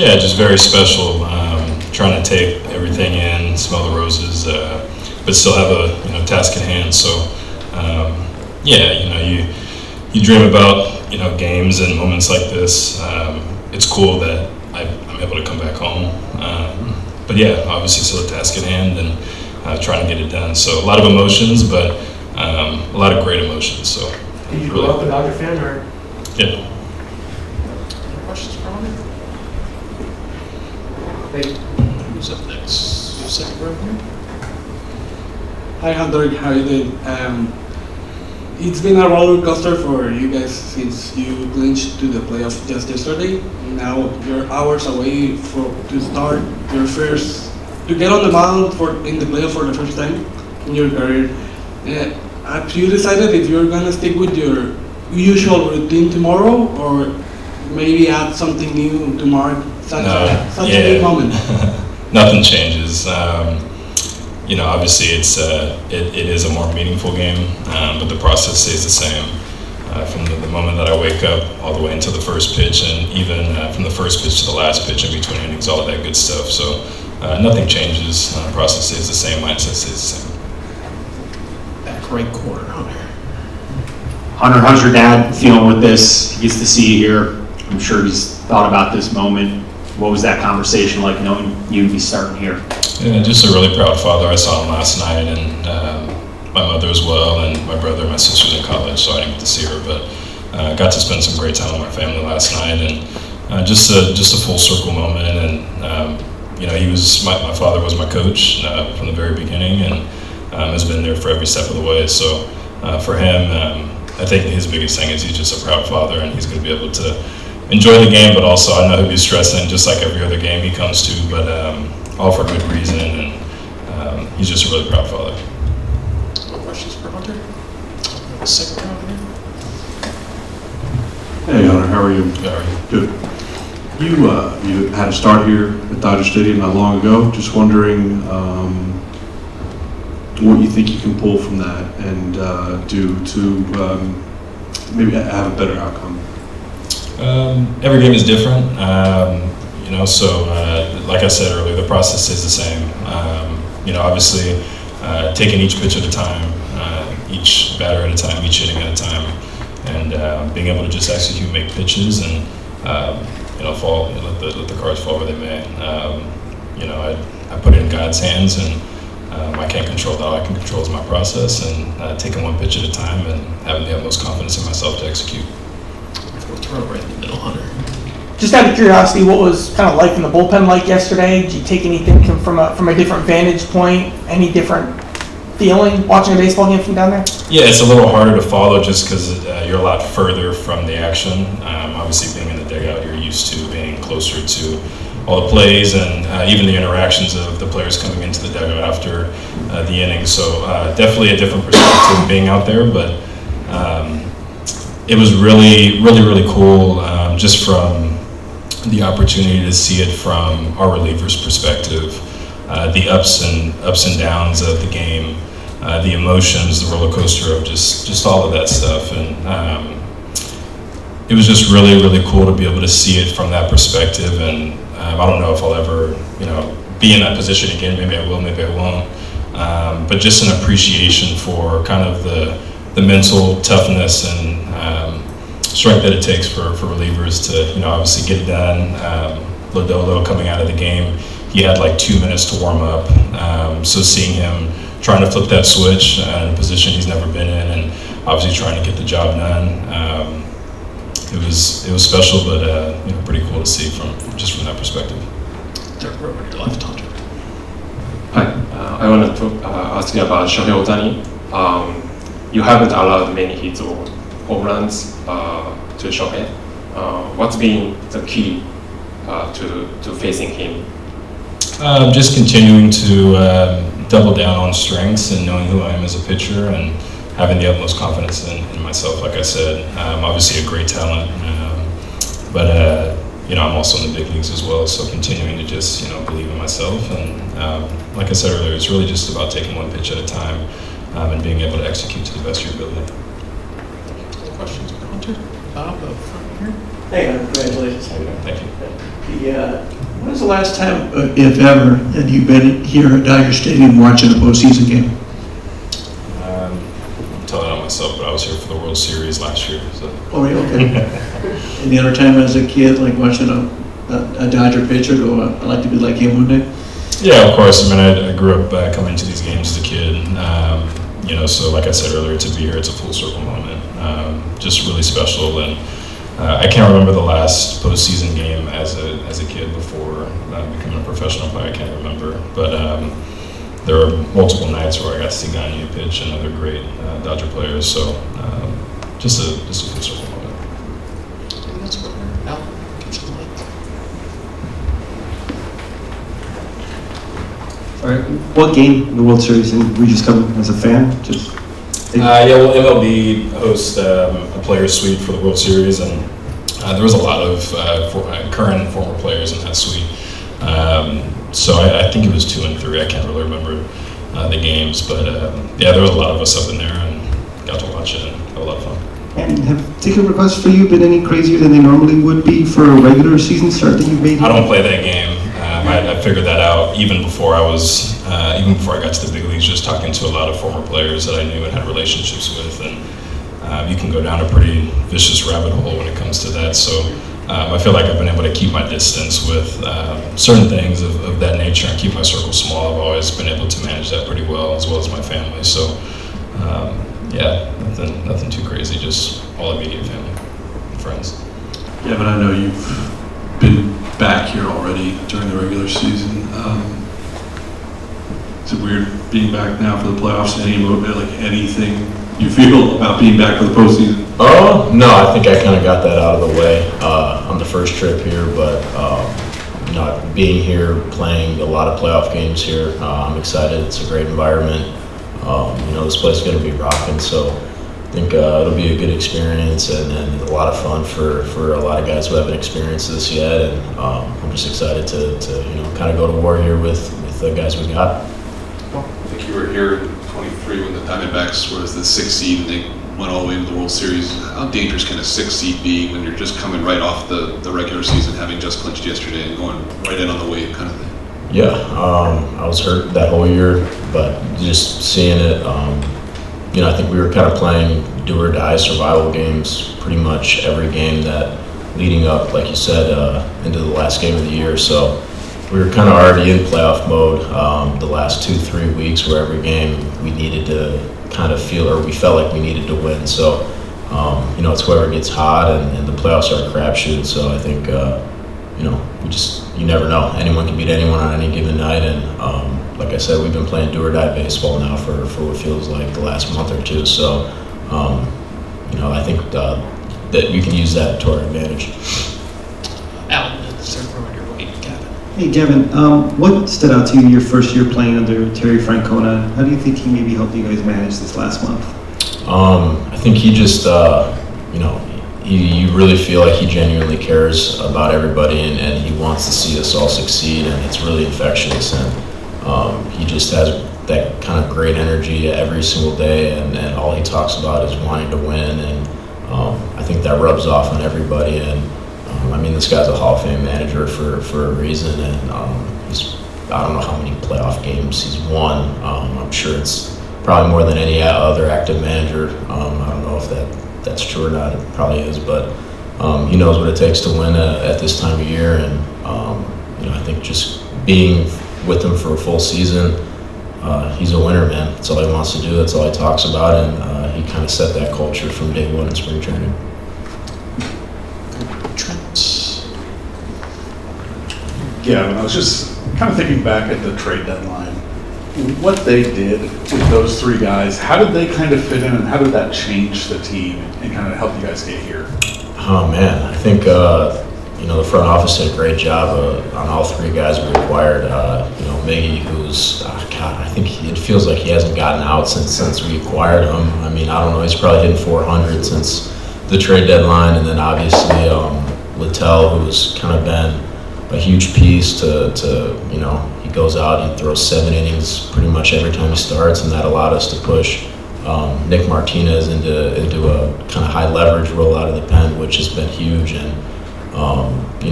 Yeah, just very special. Trying to take everything in, smell the roses, but still have a task at hand. So yeah, you dream about games and moments like this. It's cool that I'm able to come back home. But yeah, obviously still a task at hand and trying to get it done. So a lot of emotions, but a lot of great emotions. So did you grow up a Dodger fan or? Yeah. Any questions for Hunter? Who's up next? Second row here. Hi Hunter, how are you doing? It's been a roller coaster for you guys since you clinched to the playoff just yesterday. Now you're hours away to start your to get on the mound in the playoff for the first time in your career. Have you decided if you're gonna stick with your usual routine tomorrow, or maybe add something new to mark such a big moment? Nothing changes. Obviously it is a more meaningful game, but the process stays the same. From the moment that I wake up all the way until the first pitch, and even from the first pitch to the last pitch in between innings, all of that good stuff. So nothing changes. The process stays the same. Mindset stays the same. Back right corner, Hunter. Hunter, how's your dad feeling with this? He gets to see you here. I'm sure he's thought about this moment. What was that conversation like, knowing you'd be starting here? Yeah, just a really proud father. I saw him last night, and my mother as well, and my brother and my sister's in college, so I didn't get to see her, but got to spend some great time with my family last night, and just a full circle moment. And he was my father was my coach from the very beginning, and has been there for every step of the way. So for him, I think his biggest thing is he's just a proud father, and he's going to be able to enjoy the game, but also I know he'll be stressing just like every other game he comes to, but all for good reason, and he's just a really proud father. Questions for Hunter? Second row here. Hey Hunter, how are you? How are you? Good. You had a start here at Dodger Stadium not long ago. Just wondering what you think you can pull from that and do to maybe have a better outcome. Every game is different, so like I said earlier, the process is the same. Obviously taking each pitch at a time, each batter at a time, each inning at a time, and being able to just execute, make pitches, and fall, let the cards fall where they may. I put it in God's hands, and I can't control that. All I can control is my process, and taking one pitch at a time, and having the utmost confidence in myself to execute. Fourth row right in the middle, Hunter. Just out of curiosity, what was kind of life in the bullpen like yesterday? Did you take anything from a different vantage point? Any different feeling watching a baseball game from down there? Yeah, it's a little harder to follow just because you're a lot further from the action. Obviously, being in the dugout, you're used to being closer to all the plays and even the interactions of the players coming into the dugout after the inning. So definitely a different perspective being out there, but it was really, really, really cool just from the opportunity to see it from our relievers' perspective, the ups and downs of the game, the emotions, the roller coaster of just all of that stuff, and it was just really, really cool to be able to see it from that perspective. And I don't know if I'll ever, be in that position again. Maybe I will, maybe I won't. But just an appreciation for kind of the mental toughness and strength that it takes for relievers to, obviously get it done. Lodolo coming out of the game, he had like 2 minutes to warm up. So seeing him trying to flip that switch in a position he's never been in, and obviously trying to get the job done, it was special, but pretty cool to see from that perspective. Third row on your left, Hunter. Hi, I wanted to ask you about Shohei Ohtani. You haven't allowed many hits or home runs to Shohei. What's been the key to facing him? Just continuing to double down on strengths and knowing who I am as a pitcher, and having the utmost confidence in myself. Like I said, obviously a great talent, but I'm also in the big leagues as well. So continuing to just believe in myself, and like I said earlier, it's really just about taking one pitch at a time and being able to execute to the best of your ability. Questions for Hunter? Bob up front here. Hey, congratulations. Thank you. When's the last time, if ever, that you've been here at Dodger Stadium watching a postseason game? I'm telling on myself, but I was here for the World Series last year. So. Oh, yeah, okay. Any other time as a kid, like watching a Dodger pitcher go, I'd like to be like him one day? Yeah, of course. I mean, I grew up coming to these games as a kid. So like I said earlier, to be here, it's a full circle moment. Just really special. And I can't remember the last postseason game as a kid before becoming a professional player. I can't remember. But there were multiple nights where I got to see Gagne pitch and other great Dodger players. So just a full circle moment. Anything else, brother? Al, get you the mic. All right. What game in the World Series and were you just coming as a fan? Just MLB hosts a players suite for the World Series, and there was a lot of current and former players in that suite. So I think it was 2 and 3. I can't really remember the games, but yeah, there was a lot of us up in there and got to watch it and had a lot of fun. and have ticket requests for you been any crazier than they normally would be for a regular season start that you've made? I don't play that game. I figured that out even before I got to the big leagues, just talking to a lot of former players that I knew and had relationships with, and you can go down a pretty vicious rabbit hole when it comes to that. So I feel like I've been able to keep my distance with certain things of that nature and keep my circle small. I've always been able to manage that pretty well as my family. So yeah, nothing too crazy, just all immediate family, friends. Yeah, but I know you've been back here already during the regular season. Is it weird being back now for the playoffs? Anything you feel about being back for the postseason? Oh, no, I think I kind of got that out of the way on the first trip here, but being here, playing a lot of playoff games here, I'm excited. It's a great environment. This place is going to be rocking, so I think it'll be a good experience and a lot of fun for a lot of guys who haven't experienced this yet, and I'm just excited to kind of go to war here with the guys we got. I think you were here in 23 when the Diamondbacks was the 6th seed and they went all the way into the World Series. How dangerous can a 6th seed be when you're just coming right off the regular season, having just clinched yesterday and going right in on the wave kind of thing? Yeah, I was hurt that whole year, but just seeing it, I think we were kind of playing do or die survival games pretty much every game that leading up, like you said, into the last game of the year. So we were kind of already in playoff mode the last 2-3 weeks, where every game we needed to kind of we felt like we needed to win. So, it's whoever gets hot, and the playoffs are a crapshoot. So I think, you never know. Anyone can beat anyone on any given night. And like I said, we've been playing do or die baseball now for what feels like the last month or two. So, I think that we can use that to our advantage. Al, third row on your right, Gavin. Hey, Gavin, what stood out to you your first year playing under Terry Francona? How do you think he maybe helped you guys manage this last month? I think he just, you really feel like he genuinely cares about everybody, and he wants to see us all succeed, and it's really infectious. And he just has that kind of great energy every single day, and all he talks about is wanting to win. And I think that rubs off on everybody. And this guy's a Hall of Fame manager for a reason, and I don't know how many playoff games he's won. I'm sure it's probably more than any other active manager. I don't know if that's true or not. It probably is, but he knows what it takes to win at this time of year. And I think just being with him for a full season, he's a winner, man. That's all he wants to do. That's all he talks about, and he kind of set that culture from day one in spring training. Yeah, I was just kind of thinking back at the trade deadline. What they did with those 3 guys, how did they kind of fit in, and how did that change the team and kind of help you guys get here? Oh man, I think the front office did a great job on all 3 guys we acquired. Miggy, who's I think it feels like he hasn't gotten out since we acquired him. I don't know, he's probably hitting 400 since the trade deadline, and then obviously Littell, who's kind of been a huge piece to he goes out, he throws 7 innings pretty much every time he starts, and that allowed us to push Nick Martinez into a kind of high leverage role out of the pen, which has been huge. And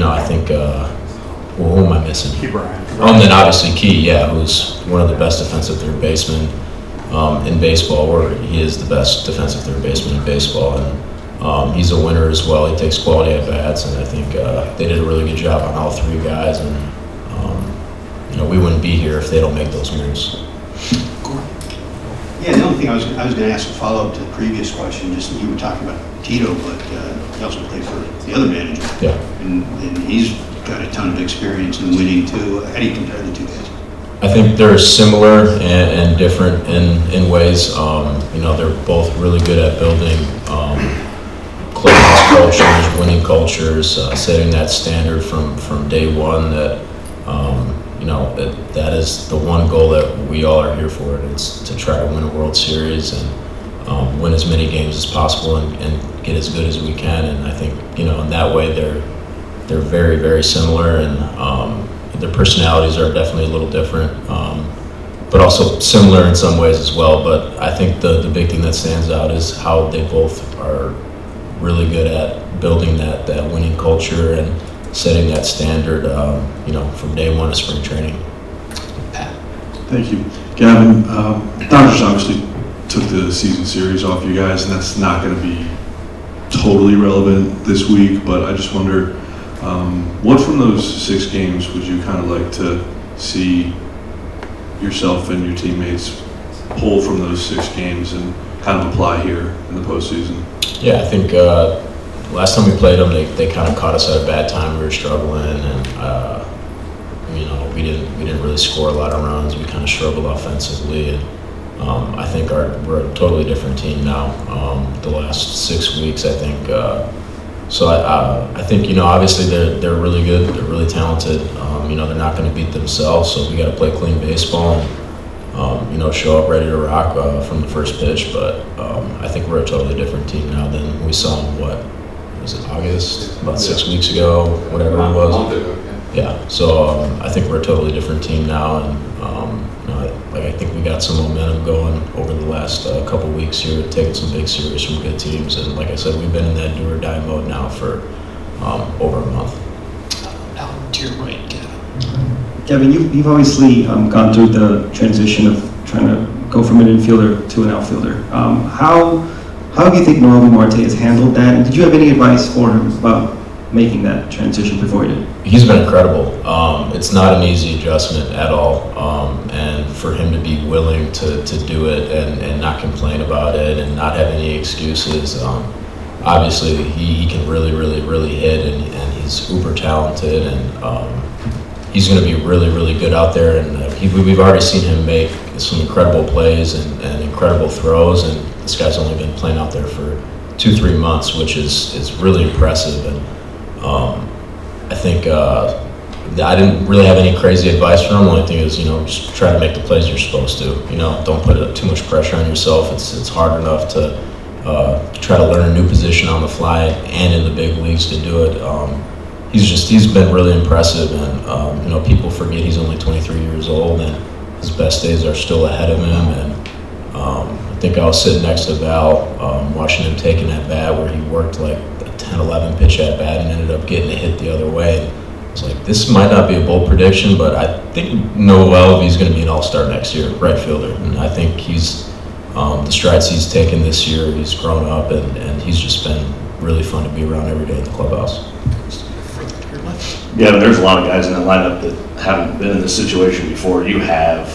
I think Well, who am I missing? Key Bryant. And then obviously Key, yeah, who's one of the best defensive third basemen in baseball, or he is the best defensive third baseman in baseball. And he's a winner as well. He takes quality at bats, and I think they did a really good job on all three guys. And we wouldn't be here if they don't make those moves. Yeah, the only thing I was going to ask a follow-up to the previous question, just you were talking about Tito, but he also played for the other manager. Yeah. And he's got a ton of experience in winning too. How do you compare the two guys? I think they're similar and different in ways. They're both really good at building clubhouse cultures, winning cultures, setting that standard from day one that that is the one goal that we all are here for. It's to try to win a World Series and win as many games as possible and get as good as we can. And I think, in that way they're very, very similar, and their personalities are definitely a little different, but also similar in some ways as well. But I think the big thing that stands out is how they both are really good at building that winning culture and setting that standard, from day one of spring training. Thank you. Gavin, Dodgers obviously took the season series off you guys, and that's not going to be totally relevant this week, but I just wonder, what from those 6 games would you kind of like to see yourself and your teammates pull from those 6 games and kind of apply here in the postseason? Yeah, I think last time we played them, they kind of caught us at a bad time. We were struggling, and we didn't really score a lot of runs. We kind of struggled offensively, and I think we're a totally different team now. The last 6 weeks, I think. So I think obviously they're really good. They're really talented. They're not going to beat themselves, so we got to play clean baseball and show up ready to rock from the first pitch. But I think we're a totally different team now than we saw in was it August? About 6 weeks ago, whatever it was. Yeah, so I think we're a totally different team now, and I think we got some momentum going over the last couple weeks here, taking some big series from good teams, and like I said, we've been in that do or die mode now for over a month. Alan, to your right, Gavin. Gavin, you've obviously gone through the transition of trying to go from an infielder to an outfielder. How do you think Norman Marte has handled that, and did you have any advice for him about making that transition before he did? He's been incredible. It's not an easy adjustment at all, and for him to be willing to do it and not complain about it and not have any excuses. Obviously, he can really, really, really hit, and he's uber talented, and he's going to be really, really good out there. And we've already seen him make some incredible plays and incredible throws, and this guy's only been playing out there for 2-3 months, which is really impressive. And I think I didn't really have any crazy advice for him. The only thing is, just try to make the plays you're supposed to. Don't put too much pressure on yourself. It's hard enough to try to learn a new position on the fly and in the big leagues to do it. He's been really impressive, and people forget he's only 23 years old, and his best days are still ahead of him. And I think I was sitting next to Val, watching him taking that bat where he worked like a 10-11 pitch at bat and ended up getting a hit the other way. And it's like, this might not be a bold prediction, but I think Noel, he's going to be an all-star next year, right fielder. And I think he's the strides he's taken this year, he's grown up, and he's just been really fun to be around every day at the clubhouse. Yeah, there's a lot of guys in that lineup that haven't been in this situation before. You have.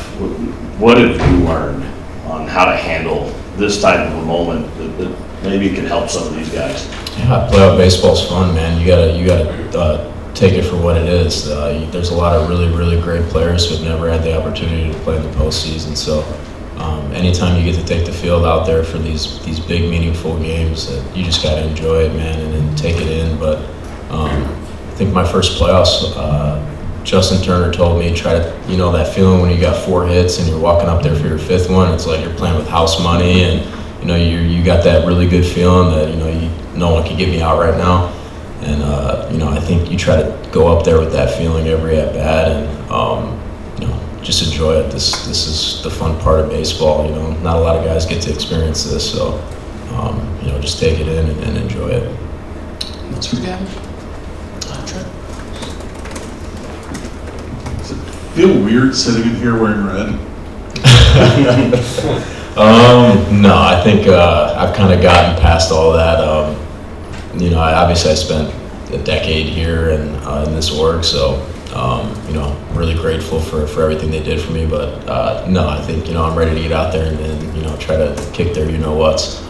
What have you learned on how to handle this type of a moment that maybe can help some of these guys? Yeah, playoff baseball's fun, man. You gotta take it for what it is. There's a lot of really, really great players who've never had the opportunity to play in the postseason. So anytime you get to take the field out there for these big, meaningful games, you just gotta enjoy it, man, and take it in. But I think my first playoffs, Justin Turner told me, try to, that feeling when you got 4 hits and you're walking up there for your 5th one, it's like you're playing with house money, and you got that really good feeling that no one can get me out right now. And I think you try to go up there with that feeling every at bat, and just enjoy it. This is the fun part of baseball. Not a lot of guys get to experience this, so just take it in and enjoy it. That's for Gavin. feel weird sitting in here wearing red? No, I think I've kind of gotten past all that. You know, I spent a decade here and in this org, so you know, really grateful for everything they did for me. But no, I think, you know, I'm ready to get out there and you know, try to kick their you know whats.